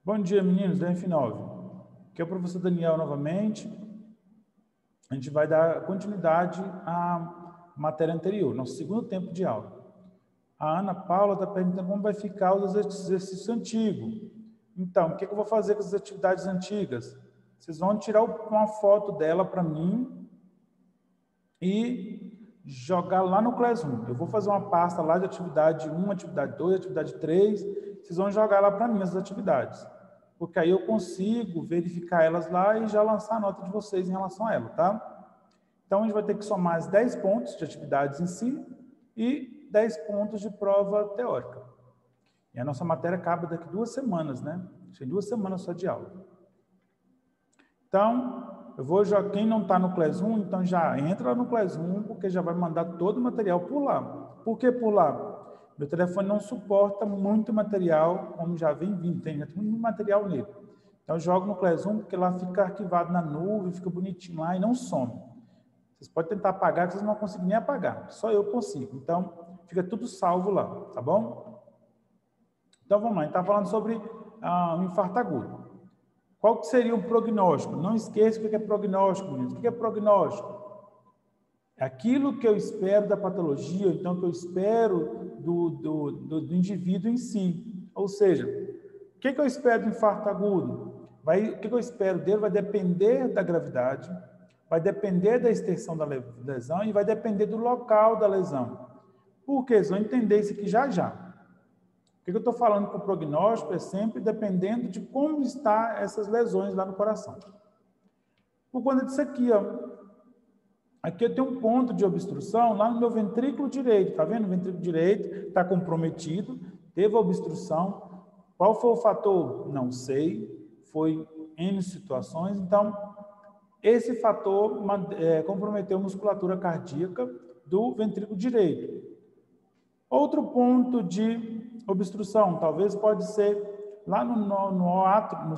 Bom dia, meninos da F9. Aqui é o professor Daniel novamente. A gente vai dar continuidade à matéria anterior, nosso segundo tempo de aula. A Ana Paula está perguntando como vai ficar os exercícios antigos. Então, o que eu vou fazer com as atividades antigas? Vocês vão tirar uma foto dela para mim e jogar lá no Classroom. Eu vou fazer uma pasta lá de atividade 1, atividade 2, atividade 3. Vocês vão jogar lá para mim as atividades. Porque aí eu consigo verificar elas lá e já lançar a nota de vocês em relação a ela, tá? Então, a gente vai ter que somar as 10 pontos de atividades em si e 10 pontos de prova teórica. E a nossa matéria acaba daqui 2 semanas, né? Tem 2 semanas só de aula. Então, eu vou já, quem não está no Classroom, então já entra no Classroom, porque já vai mandar todo o material por lá. Por que por lá? Meu telefone não suporta muito material, como já vem vindo, tem muito material nele. Então, eu jogo no Classroom, porque lá fica arquivado na nuvem, fica bonitinho lá e não some. Vocês podem tentar apagar, que vocês não conseguem nem apagar. Só eu consigo. Então, fica tudo salvo lá, tá bom? Então, vamos lá. A gente está falando sobre um infarto agudo. Qual que seria um prognóstico? Não esqueça o que é prognóstico, meninos. O que é prognóstico? É aquilo que eu espero da patologia, então que eu espero do indivíduo em si. Ou seja, o que eu espero do infarto agudo? O que eu espero dele vai depender da gravidade, vai depender da extensão da lesão e vai depender do local da lesão. Por quê? Vocês vão entender isso aqui já já. O que eu estou falando com o prognóstico é sempre dependendo de como estão essas lesões lá no coração. Por conta disso aqui, ó. Aqui eu tenho um ponto de obstrução lá no meu ventrículo direito. Tá vendo? O ventrículo direito está comprometido, teve obstrução. Qual foi o fator? Não sei. Foi N situações. Então, esse fator comprometeu a musculatura cardíaca do ventrículo direito. Outro ponto de obstrução, talvez pode ser lá no átrio,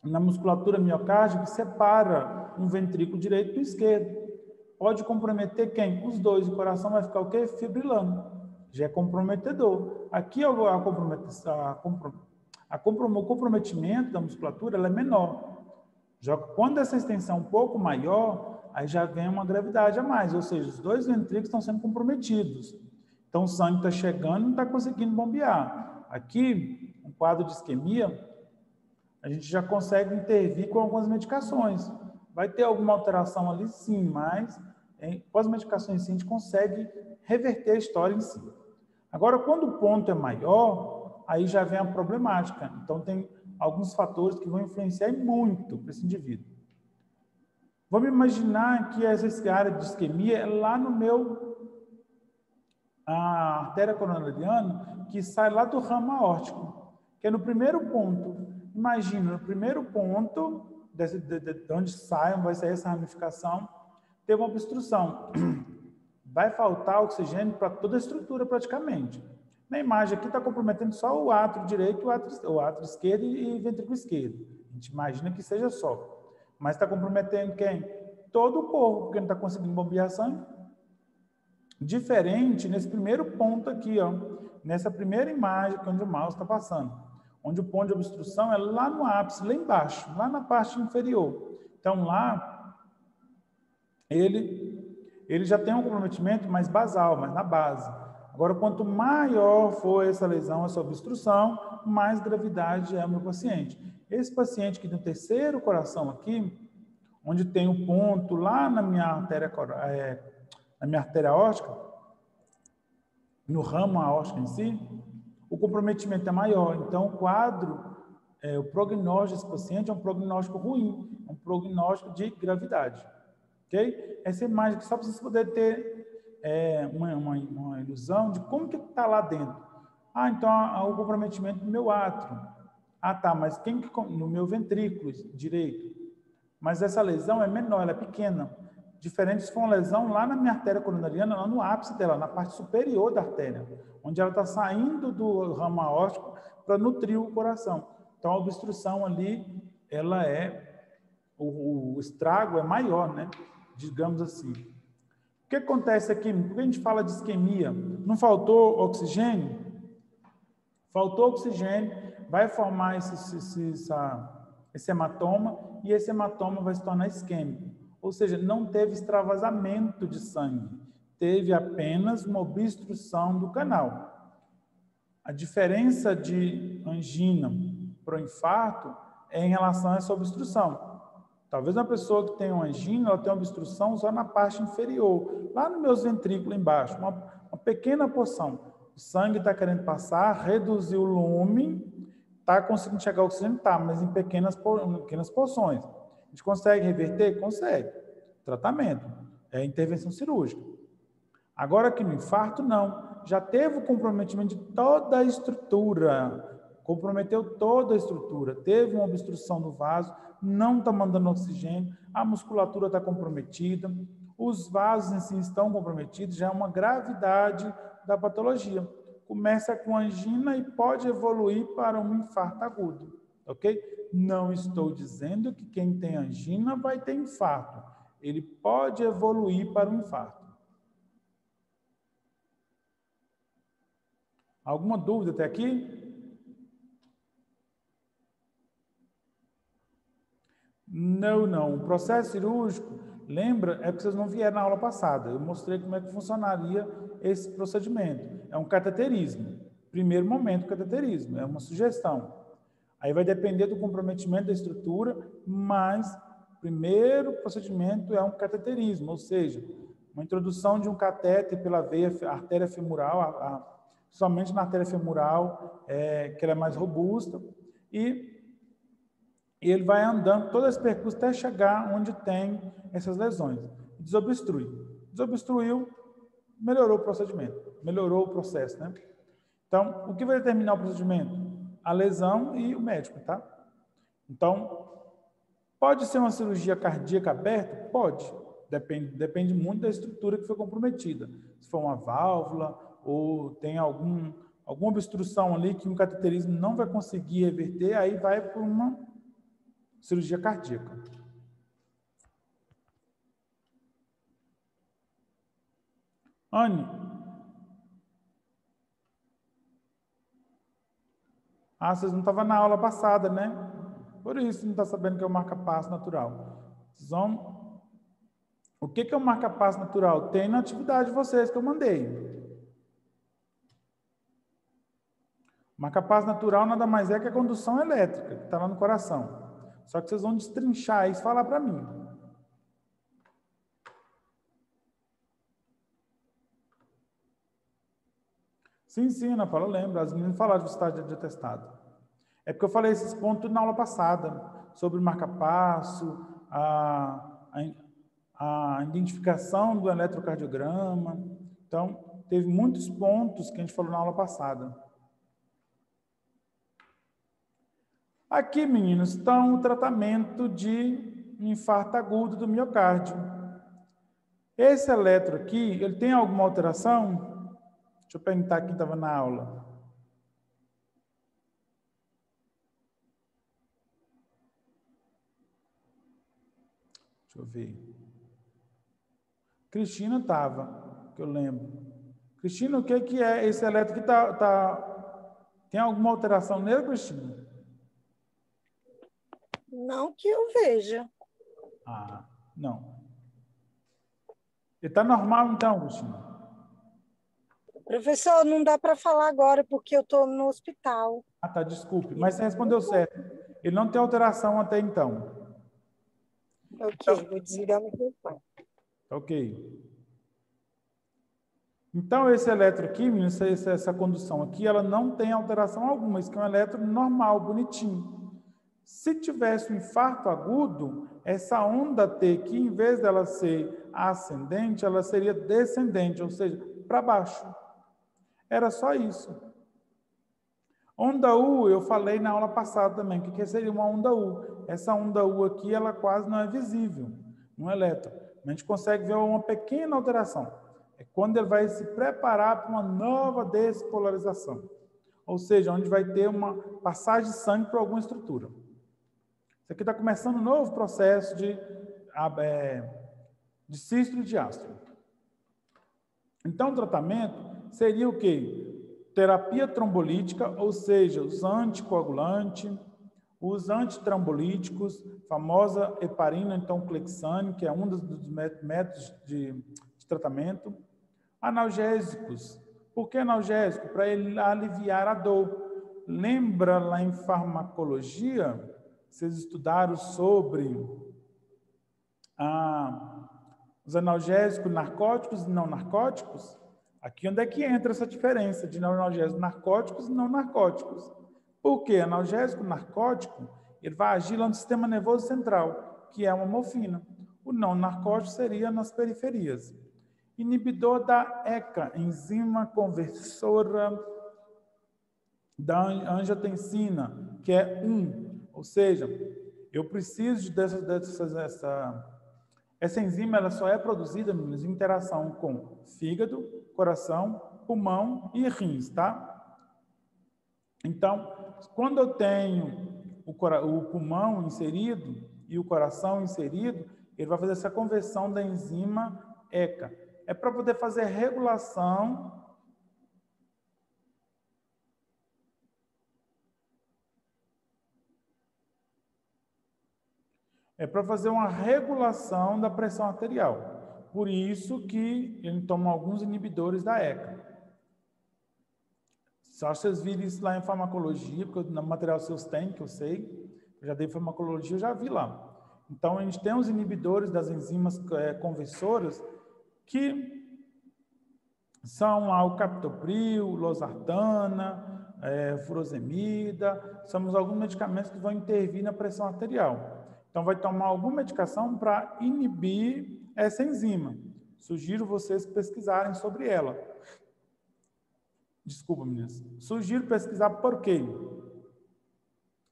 na musculatura miocárdica, que separa um ventrículo direito do esquerdo. Pode comprometer quem? Os dois. O coração vai ficar o quê? Fibrilando. Já é comprometedor. Aqui o comprometimento da musculatura ela é menor. Já quando essa extensão é um pouco maior, aí já vem uma gravidade a mais, ou seja, os dois ventrículos estão sendo comprometidos. Então, o sangue está chegando e não está conseguindo bombear. Aqui, um quadro de isquemia, a gente já consegue intervir com algumas medicações. Vai ter alguma alteração ali, sim, mas com as medicações, sim, a gente consegue reverter a história em si. Agora, quando o ponto é maior, aí já vem a problemática. Então, tem alguns fatores que vão influenciar muito para esse indivíduo. Vamos imaginar que essa área de isquemia é lá no a artéria coronariana, que sai lá do ramo aórtico, que é no primeiro ponto. Imagina, no primeiro ponto, de onde vai sair essa ramificação, teve uma obstrução. Vai faltar oxigênio para toda a estrutura, praticamente. Na imagem aqui está comprometendo só o átrio direito, o átrio esquerdo e ventrículo esquerdo. A gente imagina que seja só. Mas está comprometendo quem? Todo o corpo, porque não está conseguindo bombear sangue. Diferente nesse primeiro ponto aqui, ó, nessa primeira imagem que onde o mouse está passando, onde o ponto de obstrução é lá no ápice, lá embaixo, lá na parte inferior. Então, lá, ele já tem um comprometimento mais basal, mais na base. Agora, quanto maior for essa lesão, essa obstrução, mais gravidade é o meu paciente. Esse paciente que tem o terceiro coração aqui, onde tem um ponto lá na minha artéria aórtica, no ramo aórtico em si, o comprometimento é maior. Então, o quadro, o prognóstico desse paciente é um prognóstico ruim, um prognóstico de gravidade. Ok? Essa imagem aqui só para vocês poderem ter uma ilusão de como que está lá dentro. Ah, então o comprometimento do meu átrio. Ah, tá, mas no meu ventrículo direito. Mas essa lesão é menor, ela é pequena. Diferente se for uma lesão lá na minha artéria coronariana, lá no ápice dela, na parte superior da artéria, onde ela está saindo do ramo aórtico para nutrir o coração. Então, a obstrução ali, ela o estrago é maior, né? Digamos assim. O que acontece aqui? Por que a gente fala de isquemia? Não faltou oxigênio? Faltou oxigênio, vai formar esse hematoma e esse hematoma vai se tornar isquêmico. Ou seja, não teve extravasamento de sangue, teve apenas uma obstrução do canal. A diferença de angina para o infarto é em relação a essa obstrução. Talvez uma pessoa que tem uma angina, ela tenha uma obstrução só na parte inferior, lá nos meus ventrículos embaixo, uma pequena porção. O sangue está querendo passar, reduzir o lume, está conseguindo chegar ao oxigênio, tá, mas em pequenas porções. A gente consegue reverter? Consegue. Tratamento. É intervenção cirúrgica. Agora aqui no infarto, não. Já teve o comprometimento de toda a estrutura. Comprometeu toda a estrutura. Teve uma obstrução no vaso, não está mandando oxigênio, a musculatura está comprometida, os vasos em si estão comprometidos, já é uma gravidade da patologia. Começa com angina e pode evoluir para um infarto agudo, ok? Não estou dizendo que quem tem angina vai ter infarto. Ele pode evoluir para um infarto. Alguma dúvida até aqui? Não. O processo cirúrgico, lembra, é porque vocês não vieram na aula passada. Eu mostrei como é que funcionaria esse procedimento. É um cateterismo. Primeiro momento, cateterismo. É uma sugestão. Aí vai depender do comprometimento da estrutura, mas o primeiro procedimento é um cateterismo, ou seja, uma introdução de um catéter pela veia, artéria femoral, somente na artéria femoral, que ela é mais robusta, e ele vai andando todo esse percurso até chegar onde tem essas lesões. Desobstrui. Desobstruiu, melhorou o procedimento, melhorou o processo, né? Então, o que vai determinar o procedimento? A lesão e o médico, tá? Então, pode ser uma cirurgia cardíaca aberta? Pode. Depende muito da estrutura que foi comprometida. Se for uma válvula ou tem alguma obstrução ali que um cateterismo não vai conseguir reverter, aí vai por uma cirurgia cardíaca. Anne. Vocês não estavam na aula passada, né? Por isso não está sabendo que é o marca-passo natural. O que é o marca-passo natural? Tem na atividade de vocês que eu mandei. O marca-passo natural nada mais é que a condução elétrica, que está lá no coração. Só que vocês vão destrinchar isso e falar para mim. Sim, Ana Paula, eu lembro. As meninas falaram de estágio de atestado. É porque eu falei esses pontos tudo na aula passada, sobre o marca-passo, a identificação do eletrocardiograma. Então, teve muitos pontos que a gente falou na aula passada. Aqui, meninos, está o tratamento de infarto agudo do miocárdio. Esse eletro aqui, ele tem alguma alteração? Deixa eu perguntar quem estava na aula. Deixa eu ver. Cristina estava, que eu lembro. Cristina, o que é esse eletro que tem alguma alteração nele, Cristina? Não que eu veja. Não. Ele está normal, então, Cristina? Professor, não dá para falar agora, porque eu estou no hospital. Tá, desculpe, mas você respondeu certo. Ele não tem alteração até então. Ok, então, vou desligar o microfone. Ok. Então, esse eletroquímico, essa condução aqui, ela não tem alteração alguma. Isso aqui é um eletro normal, bonitinho. Se tivesse um infarto agudo, essa onda T aqui, em vez dela ser ascendente, ela seria descendente, ou seja, para baixo. Era só isso. Onda U, eu falei na aula passada também, o que seria uma onda U? Essa onda U aqui, ela quase não é visível no elétron. A gente consegue ver uma pequena alteração. É quando ele vai se preparar para uma nova despolarização. Ou seja, onde vai ter uma passagem de sangue para alguma estrutura. Isso aqui está começando um novo processo de sístole e diástole. Então, o tratamento seria o quê? terapia trombolítica, ou seja, os anticoagulantes, os antitrambolíticos, famosa heparina, então clexane, que é um dos métodos de tratamento. Analgésicos. Por que analgésico? Para ele aliviar a dor. Lembra lá em farmacologia, vocês estudaram sobre os analgésicos narcóticos e não narcóticos? Aqui onde é que entra essa diferença de analgésicos narcóticos e não narcóticos? Por quê? Analgésico narcótico, ele vai agir lá no sistema nervoso central, que é uma morfina. O não narcótico seria nas periferias. Inibidor da ECA, enzima conversora da angiotensina, que é 1. Ou seja, eu preciso essa enzima, ela só é produzida em interação com fígado, coração, pulmão e rins, tá? Então, quando eu tenho o pulmão inserido e o coração inserido, ele vai fazer essa conversão da enzima ECA. É para poder fazer regulação uma regulação da pressão arterial. Por isso que ele toma alguns inibidores da ECA. Só vocês viram isso lá em farmacologia, porque no material seus tem, que eu sei, eu já dei farmacologia, eu já vi lá. Então, a gente tem os inibidores das enzimas conversoras, que são lá o captopril, losartana, furosemida, são alguns medicamentos que vão intervir na pressão arterial. Então, vai tomar alguma medicação para inibir essa enzima. Sugiro vocês pesquisarem sobre ela. Desculpa, meninas. Sugiro pesquisar por quê.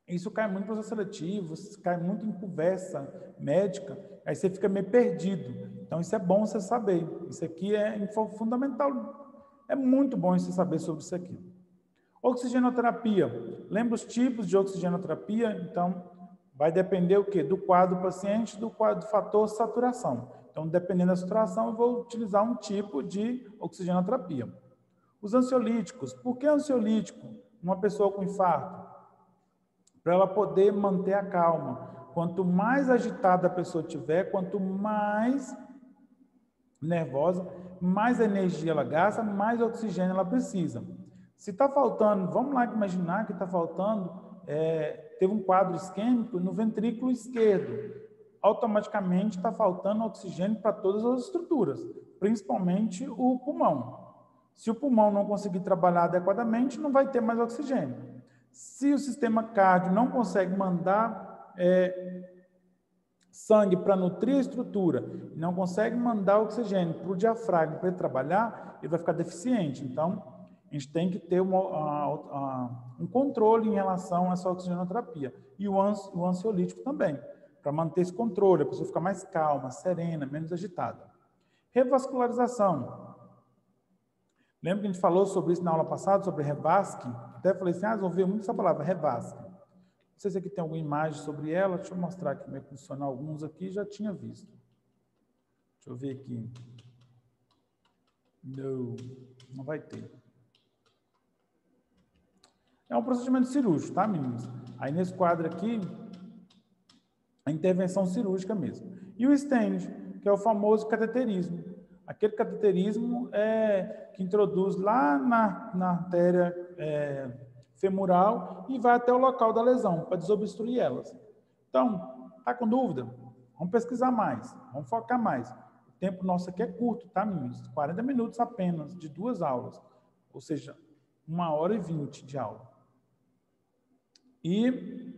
Isso cai muito em processo seletivo, cai muito em conversa médica, aí você fica meio perdido. Então, isso é bom você saber. Isso aqui é fundamental. É muito bom você saber sobre isso aqui. Oxigenoterapia. Lembra os tipos de oxigenoterapia? Então, vai depender o quê? Do quadro do paciente, do fator saturação. Então, dependendo da saturação, eu vou utilizar um tipo de oxigenoterapia. Os ansiolíticos. Por que ansiolítico? Uma pessoa com infarto. Para ela poder manter a calma. Quanto mais agitada a pessoa tiver, quanto mais nervosa, mais energia ela gasta, mais oxigênio ela precisa. Se está faltando, vamos lá imaginar que está faltando, teve um quadro isquêmico no ventrículo esquerdo. Automaticamente está faltando oxigênio para todas as estruturas, principalmente o pulmão. Se o pulmão não conseguir trabalhar adequadamente, não vai ter mais oxigênio. Se o sistema cardio não consegue mandar sangue para nutrir a estrutura, não consegue mandar oxigênio para o diafragma para ele trabalhar, ele vai ficar deficiente. Então, a gente tem que ter um controle em relação a essa oxigenoterapia. E o ansiolítico também, para manter esse controle, a pessoa ficar mais calma, serena, menos agitada. Revascularização. Lembra que a gente falou sobre isso na aula passada, sobre revasque? Até falei assim, eu ouvi muito essa palavra, revasque. Não sei se aqui tem alguma imagem sobre ela, deixa eu mostrar aqui como é que funciona alguns aqui, já tinha visto. Deixa eu ver aqui. Não vai ter. É um procedimento cirúrgico, tá, meninos? Aí nesse quadro aqui, a intervenção cirúrgica mesmo. E o stent, que é o famoso cateterismo. Aquele cateterismo que introduz lá na artéria femoral e vai até o local da lesão, para desobstruir elas. Então, tá com dúvida? Vamos pesquisar mais, vamos focar mais. O tempo nosso aqui é curto, tá, meninos? 40 minutos apenas, de 2 aulas. Ou seja, 1h20 de aula. E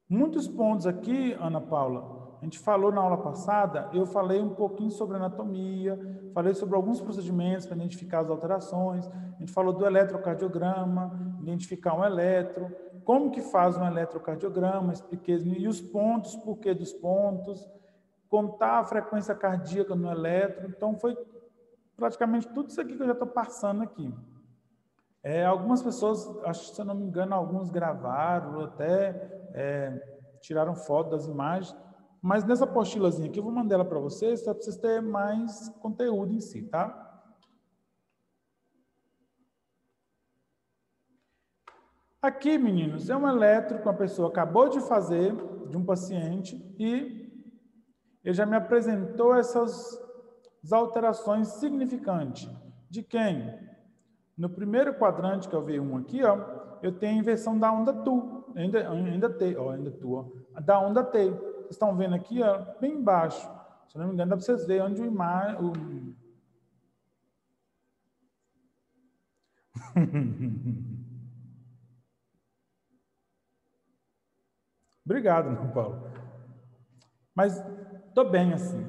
muitos pontos aqui, Ana Paula, a gente falou na aula passada, eu falei um pouquinho sobre anatomia, falei sobre alguns procedimentos para identificar as alterações, a gente falou do eletrocardiograma, identificar um eletro, como que faz um eletrocardiograma, expliquei, e os pontos, porquê dos pontos, contar a frequência cardíaca no eletro, então foi praticamente tudo isso aqui que eu já estou passando aqui. Algumas pessoas, acho que se eu não me engano, alguns gravaram, até tiraram foto das imagens, mas nessa apostilazinha aqui, eu vou mandar ela para vocês, só para vocês terem mais conteúdo em si, tá? Aqui, meninos, é um eletro que uma pessoa acabou de fazer, de um paciente, e ele já me apresentou essas alterações significantes. De quem? No primeiro quadrante, que é o V1 aqui, ó, eu tenho a inversão da onda Tu, ainda T, ó, ainda Tu, ó, da onda T. Vocês estão vendo aqui, ó, bem embaixo. Se não me engano, dá para vocês verem onde o Obrigado, não, Paulo. Mas estou bem assim.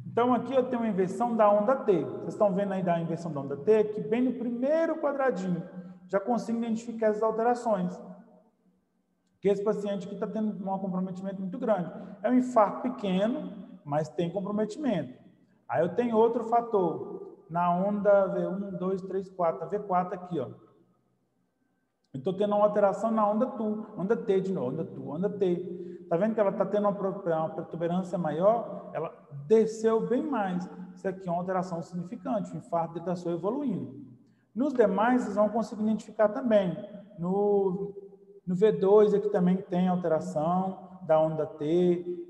Então, aqui eu tenho uma inversão da onda T. Vocês estão vendo aí da inversão da onda T, que bem no primeiro quadradinho já consigo identificar essas alterações. Que esse paciente aqui está tendo um comprometimento muito grande. É um infarto pequeno, mas tem comprometimento. Aí eu tenho outro fator, na onda V1, 2, 3, 4, a V4 aqui, ó. Eu estou tendo uma alteração na onda onda T de novo, onda onda T. Está vendo que ela está tendo uma protuberância maior? Ela desceu bem mais. Isso aqui é uma alteração significante, o infarto dele está só evoluindo. Nos demais, vocês vão conseguir identificar também. No V2 aqui também tem alteração da onda T,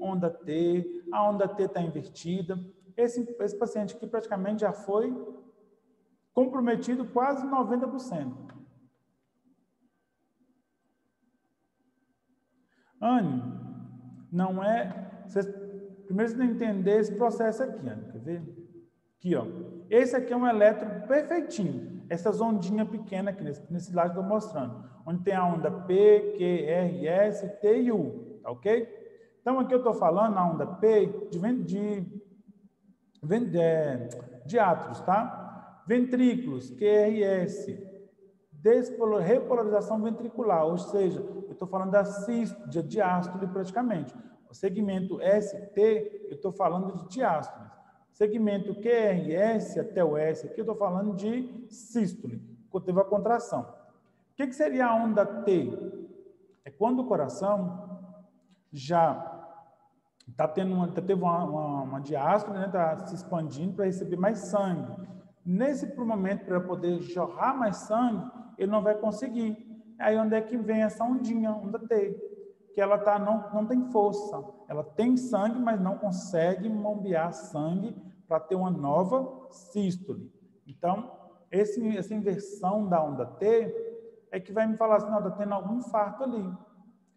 a onda T está invertida. Esse paciente aqui praticamente já foi comprometido quase 90%. Anne, não é... primeiro você tem que entender esse processo aqui, Anne, quer ver? Aqui, ó. Esse aqui é um eletro perfeitinho. Essas ondinhas pequenas aqui, nesse lado que eu estou mostrando. Onde tem a onda P, Q, R, S, T e U. Tá ok? Então, aqui eu estou falando na onda P de átrios, tá? Ventrículos, QRS. Repolarização ventricular, ou seja, eu estou falando de diástole praticamente. O segmento ST, eu estou falando de diástole. Segmento QRS até o S, aqui eu estou falando de sístole, que teve a contração. O que seria a onda T? É quando o coração já teve uma diástole, né, está se expandindo para receber mais sangue. Nesse momento, para poder jorrar mais sangue, ele não vai conseguir. Aí onde é que vem essa ondinha, onda T? Que ela não tem força. Ela tem sangue, mas não consegue bombear sangue para ter uma nova sístole. Então, essa inversão da onda T é que vai me falar assim, não, está tendo algum infarto ali.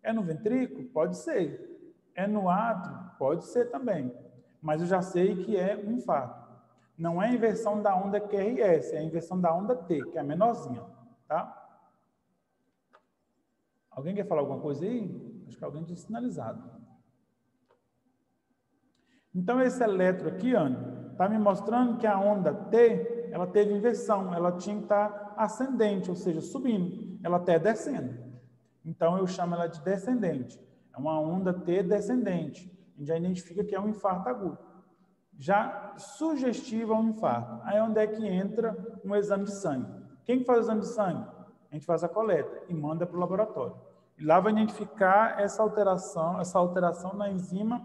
É no ventrículo? Pode ser. É no átrio? Pode ser também. Mas eu já sei que é um infarto. Não é a inversão da onda QRS, é a inversão da onda T, que é a menorzinha, tá? Alguém quer falar alguma coisa aí? Acho que alguém tinha sinalizado. Então, esse eletro aqui, Ana, está me mostrando que a onda T, ela teve inversão, ela tinha que estar ascendente, ou seja, subindo. Ela até descendo. Então, eu chamo ela de descendente. É uma onda T descendente. A gente já identifica que é um infarto agudo. Já sugestiva a um infarto. Aí onde é que entra um exame de sangue? Quem faz o exame de sangue? A gente faz a coleta e manda para o laboratório. E lá vai identificar essa alteração na enzimas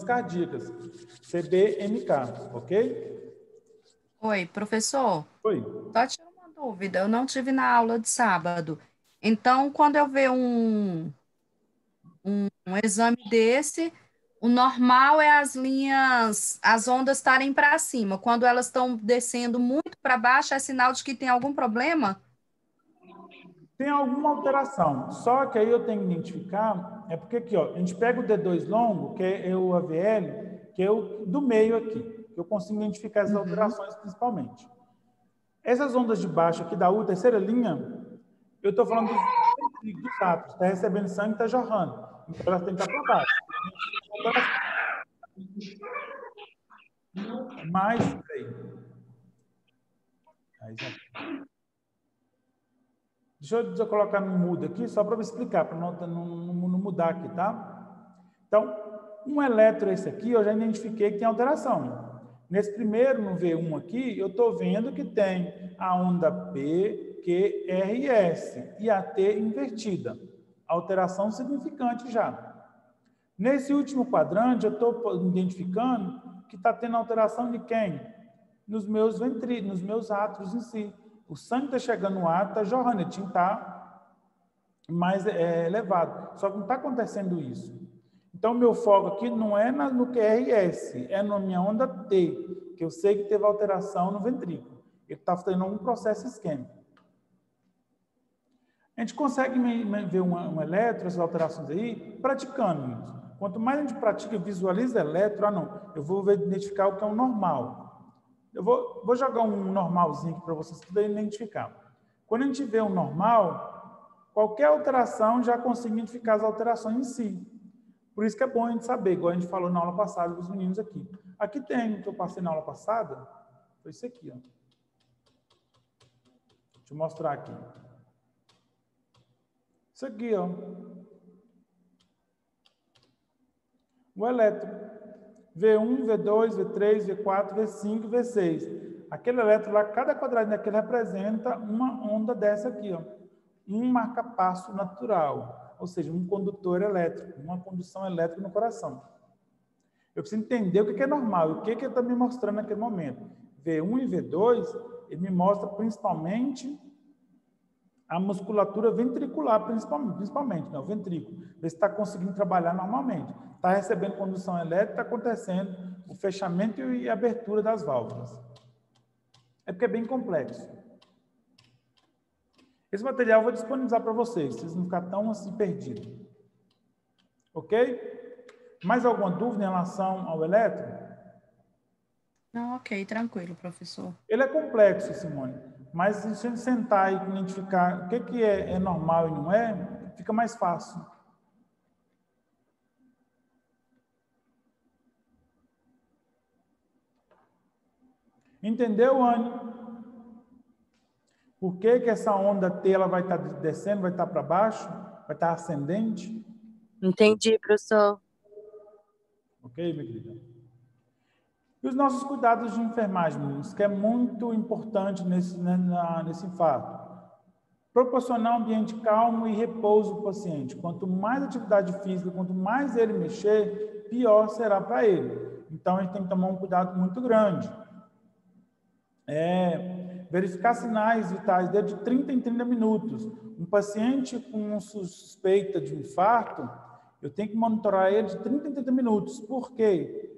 cardíacas, CBMK, ok? Oi, professor. Oi. Só tinha uma dúvida, eu não tive na aula de sábado. Então, quando eu ver um exame desse, o normal é as ondas estarem para cima. Quando elas estão descendo muito para baixo, é sinal de que tem algum problema? Tem alguma alteração, só que aí eu tenho que identificar, é porque aqui, ó, a gente pega o D2 longo, que é o AVL, que é o do meio aqui, que eu consigo identificar as alterações principalmente. Essas ondas de baixo aqui da U, terceira linha, eu estou falando dos átomos, está recebendo sangue, está jorrando, então elas têm que estar para baixo. Mais, deixa eu colocar no mudo aqui, só para eu explicar, para não mudar aqui, tá? Então, um eletro esse aqui, eu já identifiquei que tem alteração. Nesse primeiro, no V1 aqui, eu estou vendo que tem a onda P, Q, R e S, e a T invertida. Alteração significante já. Nesse último quadrante, eu estou identificando que está tendo alteração de quem? Nos meus átrios em si. O sangue está chegando no ar, está jorrando, ele tinha que estar mais elevado. Só que não está acontecendo isso. Então, meu foco aqui não é no QRS, é na minha onda T, que eu sei que teve alteração no ventrículo. Ele está fazendo algum processo isquêmico. A gente consegue ver um eletro, essas alterações aí, praticando isso. Quanto mais a gente pratica e visualiza eletro, eu vou identificar o que é um normal. Eu vou jogar um normalzinho aqui para vocês poderem identificar. Quando a gente vê um normal, qualquer alteração já consegue identificar as alterações em si. Por isso que é bom a gente saber, igual a gente falou na aula passada dos meninos aqui. Aqui tem, que eu passei na aula passada, foi isso aqui, ó. Deixa eu mostrar aqui. Isso aqui, ó. O elétron. V1, V2, V3, V4, V5, V6. Aquele elétron lá, cada quadradinho daquele representa uma onda dessa aqui, ó. Um marca-passo natural, ou seja, um condutor elétrico, uma condução elétrica no coração. Eu preciso entender o que é normal e o que ele está me mostrando naquele momento. V1 e V2, ele me mostra principalmente a musculatura ventricular, principalmente, né? O ventrículo. Ver se está conseguindo trabalhar normalmente. Está recebendo condução elétrica, está acontecendo o fechamento e a abertura das válvulas. É porque é bem complexo. Esse material eu vou disponibilizar para vocês não ficarem tão assim perdidos. Ok? Mais alguma dúvida em relação ao elétron? Não, ok, tranquilo, professor. Ele é complexo, Simone, mas se a gente sentar e identificar o que é normal e não é, fica mais fácil. Entendeu, Anne? Por que essa onda T ela vai estar descendo, vai estar para baixo, vai estar ascendente? Entendi, professor. Ok, minha querida? E os nossos cuidados de enfermagem, meninos, que é muito importante nesse infarto. Proporcionar um ambiente calmo e repouso para o paciente. Quanto mais atividade física, quanto mais ele mexer, pior será para ele. Então, a gente tem que tomar um cuidado muito grande. Verificar sinais vitais de 30 em 30 minutos. Um paciente com suspeita de infarto, eu tenho que monitorar ele de 30 em 30 minutos. Por quê?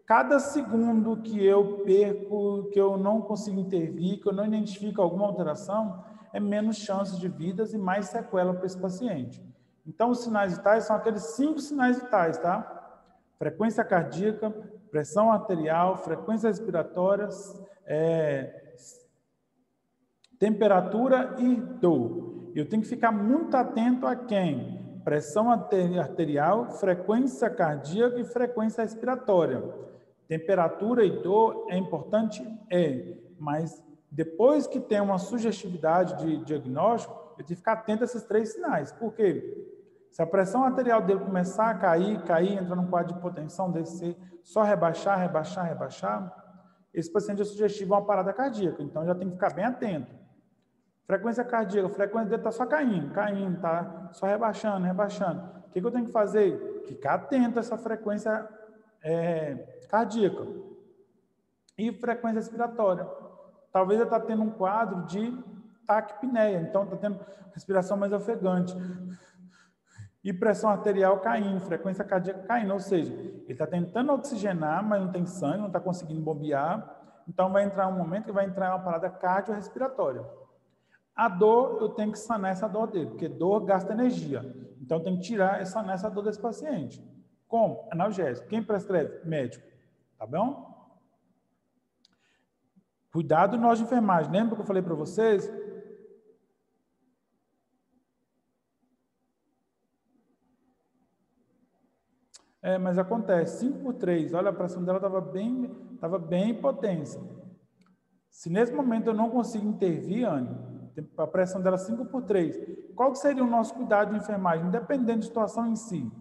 Cada segundo que eu perco, que eu não consigo intervir, que eu não identifico alguma alteração, é menos chances de vidas e mais sequela para esse paciente. Então, os sinais vitais são aqueles 5 sinais vitais, tá? Frequência cardíaca, pressão arterial, frequência respiratória, temperatura e dor. Eu tenho que ficar muito atento a quem? Pressão arterial, frequência cardíaca e frequência respiratória. Temperatura e dor é importante? Mas depois que tem uma sugestividade de diagnóstico, eu tenho que ficar atento a esses 3 sinais. Por quê? Se a pressão arterial dele começar a cair, entrar num quadro de hipotensão, descer, só rebaixar, esse paciente é sugestivo a uma parada cardíaca. Então, já tem que ficar bem atento. Frequência cardíaca, a frequência dele está só caindo, tá? Só rebaixando. O que eu tenho que fazer? Ficar atento a essa frequência cardíaca. E frequência respiratória. Talvez ele está tendo um quadro de taquipneia, então está tendo respiração mais ofegante. E pressão arterial caindo, frequência cardíaca caindo, ou seja, ele está tentando oxigenar, mas não tem sangue, não está conseguindo bombear, então vai entrar um momento que vai entrar uma parada cardiorrespiratória. A dor, eu tenho que sanar essa dor dele, porque dor gasta energia, então tem que tirar essa dor desse paciente. Como? Analgésico. Quem prescreve? Médico. Tá bom? Cuidado nós de enfermagem. Lembra que eu falei para vocês? Mas acontece, 5/3, olha, a pressão dela estava bem em potência. Se nesse momento eu não consigo intervir, Anne, a pressão dela 5/3, qual que seria o nosso cuidado de enfermagem, independente da situação em si?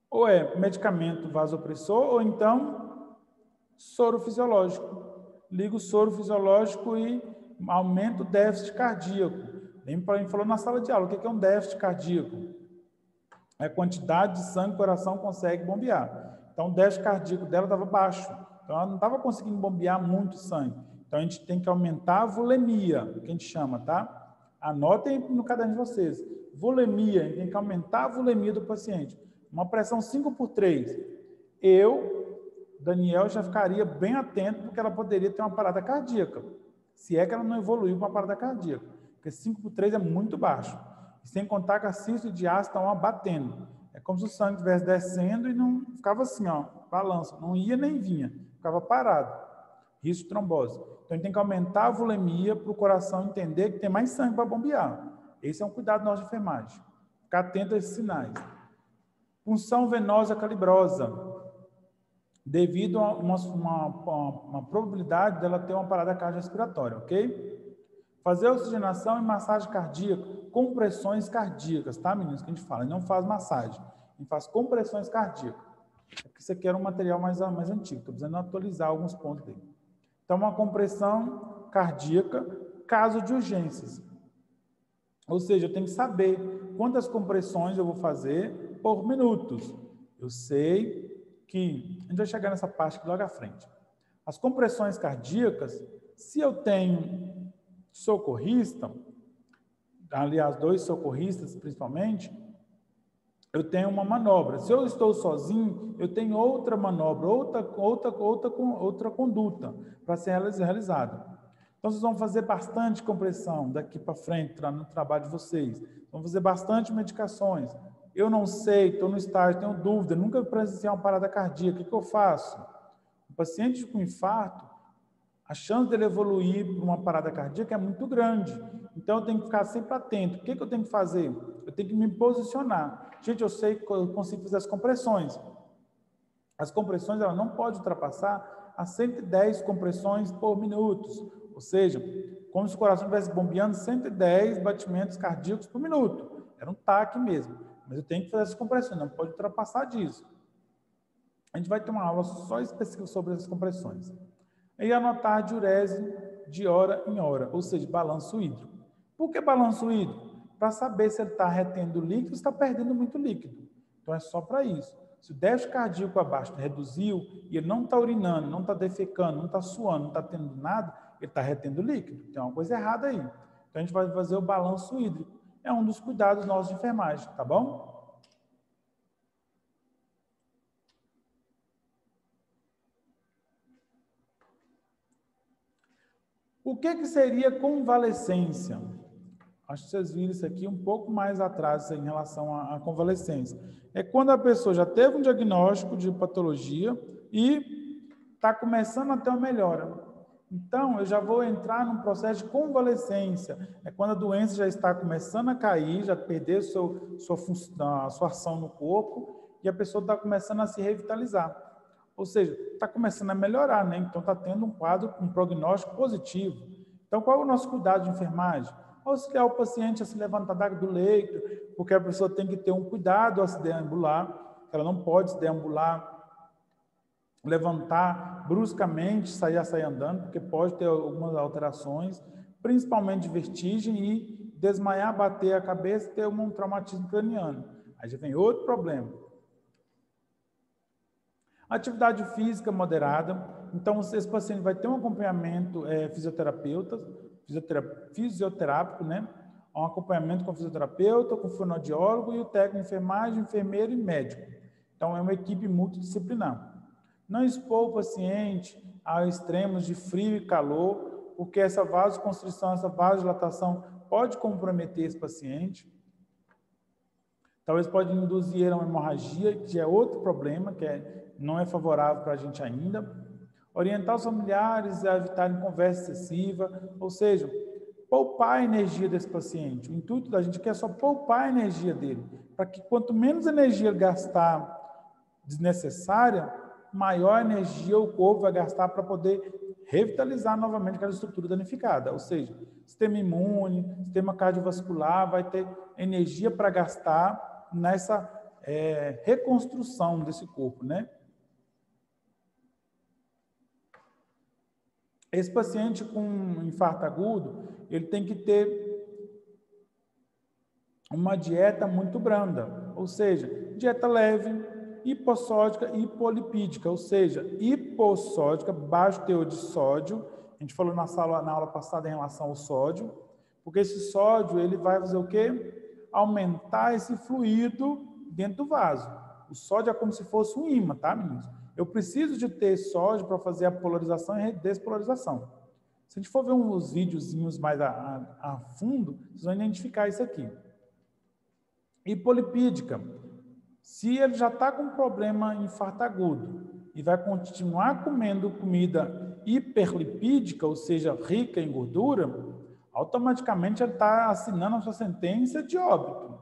Ou é medicamento vasopressor, ou então soro fisiológico. Liga o soro fisiológico e aumenta o déficit cardíaco. Lembra que a gente falou na sala de aula, o que é um déficit cardíaco? É a quantidade de sangue que o coração consegue bombear. Então, o déficit cardíaco dela estava baixo. Então, ela não estava conseguindo bombear muito sangue. Então, Então, a gente tem que aumentar a volemia, que a gente chama, tá? Anotem no caderno de vocês. Volemia, a gente tem que aumentar a volemia do paciente. Uma pressão 5/3. Daniel, já ficaria bem atento, porque ela poderia ter uma parada cardíaca, se é que ela não evoluiu para uma parada cardíaca, porque 5/3 é muito baixo. E sem contar que a sístole e diástole estão batendo. É como se o sangue estivesse descendo e não ficava assim, ó, balança, não ia nem vinha, ficava parado. Risco de trombose. Então, a gente tem que aumentar a volemia para o coração entender que tem mais sangue para bombear. Esse é um cuidado nosso de enfermagem. Ficar atento a esses sinais. Punção venosa calibrosa, devido a uma probabilidade dela ter uma parada cardiorrespiratória, ok? Fazer oxigenação e massagem cardíaca, compressões cardíacas, tá, meninos? Que a gente fala, a gente não faz massagem, a gente faz compressões cardíacas. Porque isso aqui era um material mais antigo, estou precisando atualizar alguns pontos dele. Então, uma compressão cardíaca, caso de urgências. Ou seja, eu tenho que saber quantas compressões eu vou fazer por minutos. Eu sei que a gente vai chegar nessa parte aqui logo à frente. As compressões cardíacas, se eu tenho socorrista, aliás, 2 socorristas principalmente, eu tenho uma manobra. Se eu estou sozinho, eu tenho outra manobra, outra conduta para ser realizada. Então, vocês vão fazer bastante compressão daqui para frente no trabalho de vocês. Vão fazer bastante medicações. Eu não sei, estou no estágio, tenho dúvida, nunca presenciei uma parada cardíaca. O que eu faço? O paciente com infarto, a chance dele evoluir para uma parada cardíaca é muito grande. Então, eu tenho que ficar sempre atento. O que eu tenho que fazer? Eu tenho que me posicionar. Gente, eu sei que eu consigo fazer as compressões. As compressões, ela não pode ultrapassar a 110 compressões por minuto. Ou seja, como se o coração estivesse bombeando 110 batimentos cardíacos por minuto. Era um TAC mesmo. Mas eu tenho que fazer essas compressões, não pode ultrapassar disso. A gente vai ter uma aula só específica sobre essas compressões. E anotar a diurese de hora em hora, ou seja, balanço hídrico. Por que balanço hídrico? Para saber se ele está retendo líquido ou está perdendo muito líquido. Então, é só para isso. Se o déficit cardíaco abaixo reduziu e ele não está urinando, não está defecando, não está suando, não está tendo nada, ele está retendo líquido. Tem uma coisa errada aí. Então, a gente vai fazer o balanço hídrico. É um dos cuidados nossos de enfermagem, tá bom? O que seria convalescência? Acho que vocês viram isso aqui um pouco mais atrás em relação à convalescência. É quando a pessoa já teve um diagnóstico de patologia e está começando a ter uma melhora. Então, eu já vou entrar num processo de convalescência. É quando a doença já está começando a cair, já perdeu sua ação no corpo e a pessoa está começando a se revitalizar. Ou seja, está começando a melhorar, né? Então, está tendo um quadro, um prognóstico positivo. Então, qual é o nosso cuidado de enfermagem? Auxiliar o paciente a se levantar do leito, porque a pessoa tem que ter um cuidado ao se deambular, ela não pode se deambular, levantar bruscamente, sair andando, porque pode ter algumas alterações, principalmente de vertigem e desmaiar, bater a cabeça e ter um traumatismo craniano. Aí já vem outro problema. Atividade física moderada. Então, esse paciente vai ter um acompanhamento fisioterápico, né? Um acompanhamento com o fisioterapeuta, com o fonoaudiólogo e o técnico de enfermagem, enfermeiro e médico. Então, é uma equipe multidisciplinar. Não expor o paciente a extremos de frio e calor, porque essa vasoconstrição, essa vasodilatação pode comprometer esse paciente. Talvez pode induzir a uma hemorragia, que é outro problema, não é favorável para a gente ainda. Orientar os familiares a evitarem conversa excessiva, ou seja, poupar a energia desse paciente. O intuito da gente aqui é só poupar a energia dele, para que quanto menos energia ele gastar desnecessária, maior energia o corpo vai gastar para poder revitalizar novamente aquela estrutura danificada. Ou seja, sistema imune, sistema cardiovascular vai ter energia para gastar nessa reconstrução desse corpo, né? Esse paciente com infarto agudo, ele tem que ter uma dieta muito branda, ou seja, dieta leve, hipossódica e hipolipídica, ou seja, hipossódica, baixo teor de sódio, gente falou na aula passada em relação ao sódio, porque esse sódio, ele vai fazer o quê? Aumentar esse fluido dentro do vaso. O sódio é como se fosse um ímã, tá, meninos? Eu preciso de ter sódio para fazer a polarização e a despolarização. Se a gente for ver uns videozinhos mais a fundo, vocês vão identificar isso aqui. Hipolipídica. Se ele já está com problema infarto agudo e vai continuar comendo comida hiperlipídica, ou seja, rica em gordura, automaticamente ele está assinando a sua sentença de óbito.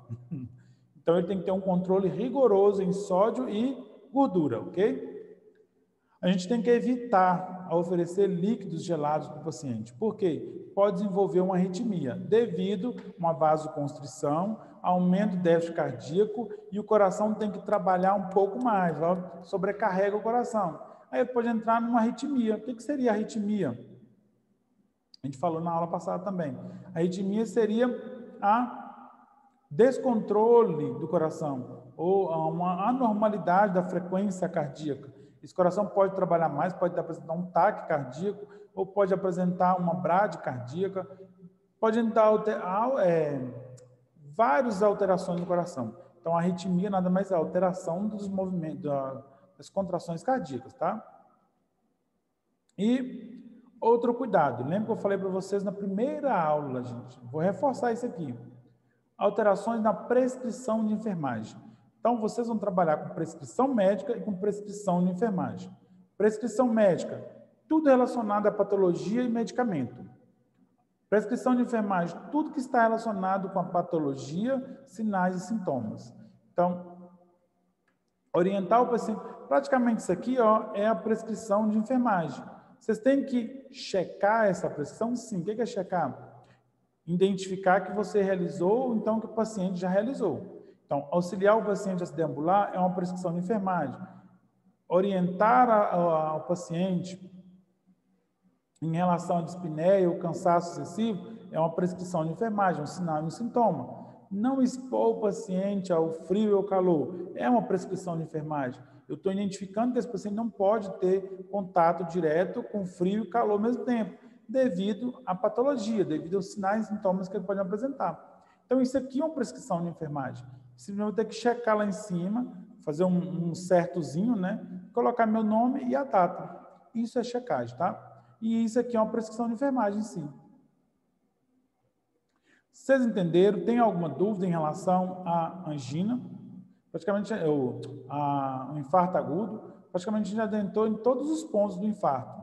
Então, ele tem que ter um controle rigoroso em sódio e gordura, ok? A gente tem que evitar oferecer líquidos gelados para o paciente. Por quê? Pode desenvolver uma arritmia devido a uma vasoconstrição, aumento do déficit cardíaco e o coração tem que trabalhar um pouco mais, sobrecarrega o coração. Aí ele pode entrar numa arritmia. O que seria arritmia? A gente falou na aula passada também. A arritmia seria a descontrole do coração ou uma anormalidade da frequência cardíaca. Esse coração pode trabalhar mais, pode apresentar um taque cardíaco ou pode apresentar uma bradicardia, pode dar várias alterações no coração. Então, a arritmia nada mais é a alteração dos movimentos, das contrações cardíacas, tá? E outro cuidado, lembra que eu falei para vocês na primeira aula, gente? Vou reforçar isso aqui. Alterações na prescrição de enfermagem. Então, vocês vão trabalhar com prescrição médica e com prescrição de enfermagem. Prescrição médica, tudo relacionado à patologia e medicamento. Prescrição de enfermagem, tudo que está relacionado com a patologia, sinais e sintomas. Então, orientar o paciente. Praticamente isso aqui é a prescrição de enfermagem. Vocês têm que checar essa prescrição? Sim. O que é checar? Identificar que você realizou ou então que o paciente já realizou. Então, auxiliar o paciente a se deambular é uma prescrição de enfermagem. Orientar ao paciente em relação à dispneia ou cansaço excessivo é uma prescrição de enfermagem, um sinal e um sintoma. Não expor o paciente ao frio e ao calor é uma prescrição de enfermagem. Eu estou identificando que esse paciente não pode ter contato direto com frio e calor ao mesmo tempo, devido à patologia, devido aos sinais e sintomas que ele pode apresentar. Então, isso aqui é uma prescrição de enfermagem. Simplesmente ter que checar lá em cima, fazer um certozinho, né? Colocar meu nome e a data. Isso é checagem, tá? E isso aqui é uma prescrição de enfermagem, sim. Vocês entenderam? Tem alguma dúvida em relação à angina? Praticamente, o infarto agudo, praticamente a gente já adentrou em todos os pontos do infarto.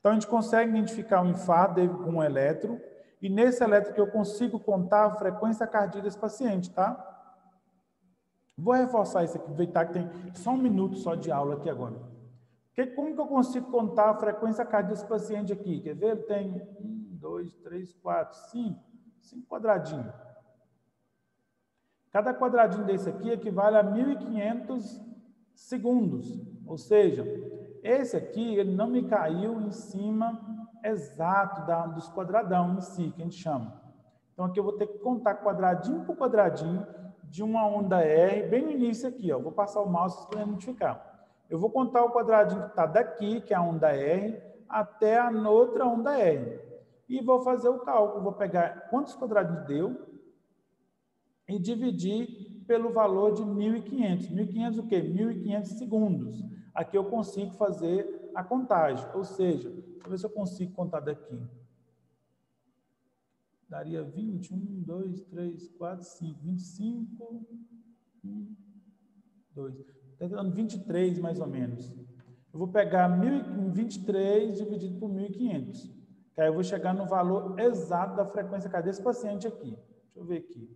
Então, a gente consegue identificar o infarto com um eletro, e nesse eletro que eu consigo contar a frequência cardíaca desse paciente, tá? Vou reforçar isso aqui, aproveitar que tem só um minuto só de aula aqui agora. Como que eu consigo contar a frequência cardíaca desse paciente aqui? Quer ver? Ele tem 1, 2, 3, 4, 5 quadradinhos. Cada quadradinho desse aqui equivale a 1.500 segundos. Ou seja, esse aqui ele não me caiu em cima exato dos quadradão em si, que a gente chama. Então, aqui eu vou ter que contar quadradinho por quadradinho de uma onda R, bem no início aqui, ó. Vou passar o mouse para identificar. Eu vou contar o quadradinho que está daqui, que é a onda R, até a outra onda R. E vou fazer o cálculo. Vou pegar quantos quadradinhos deu e dividir pelo valor de 1.500. 1.500 o quê? 1.500 segundos. Aqui eu consigo fazer a contagem. Ou seja, deixa eu ver se eu consigo contar daqui. Daria 20, 1, 2, 3, 4, 5, 25, 1, 2, está dando 23 mais ou menos. Eu vou pegar 1.023 dividido por 1.500, que aí eu vou chegar no valor exato da frequência cardíaca desse paciente aqui. Deixa eu ver aqui.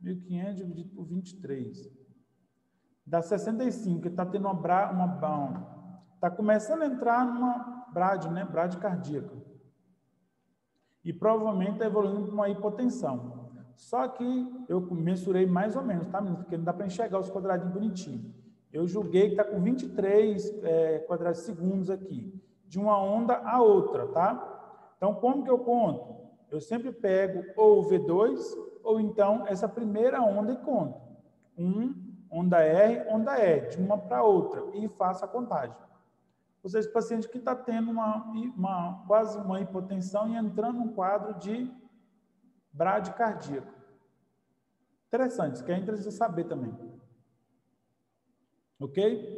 1.500 dividido por 23. Dá 65, ele está tendo está começando a entrar numa brade, né? Brade cardíaca. E provavelmente está evoluindo para uma hipotensão. Só que eu mensurei mais ou menos, tá, menino? Porque não dá para enxergar os quadradinhos bonitinhos. Eu julguei que está com 23 quadrados segundos aqui, de uma onda a outra, tá? Então, como que eu conto? Eu sempre pego ou o V2, ou então essa primeira onda e conto. Onda R, de uma para outra, e faço a contagem. Ou seja, paciente que está tendo quase uma hipotensão e entrando num quadro de bradicardíaco. Interessante, isso que é interessante saber também. Ok?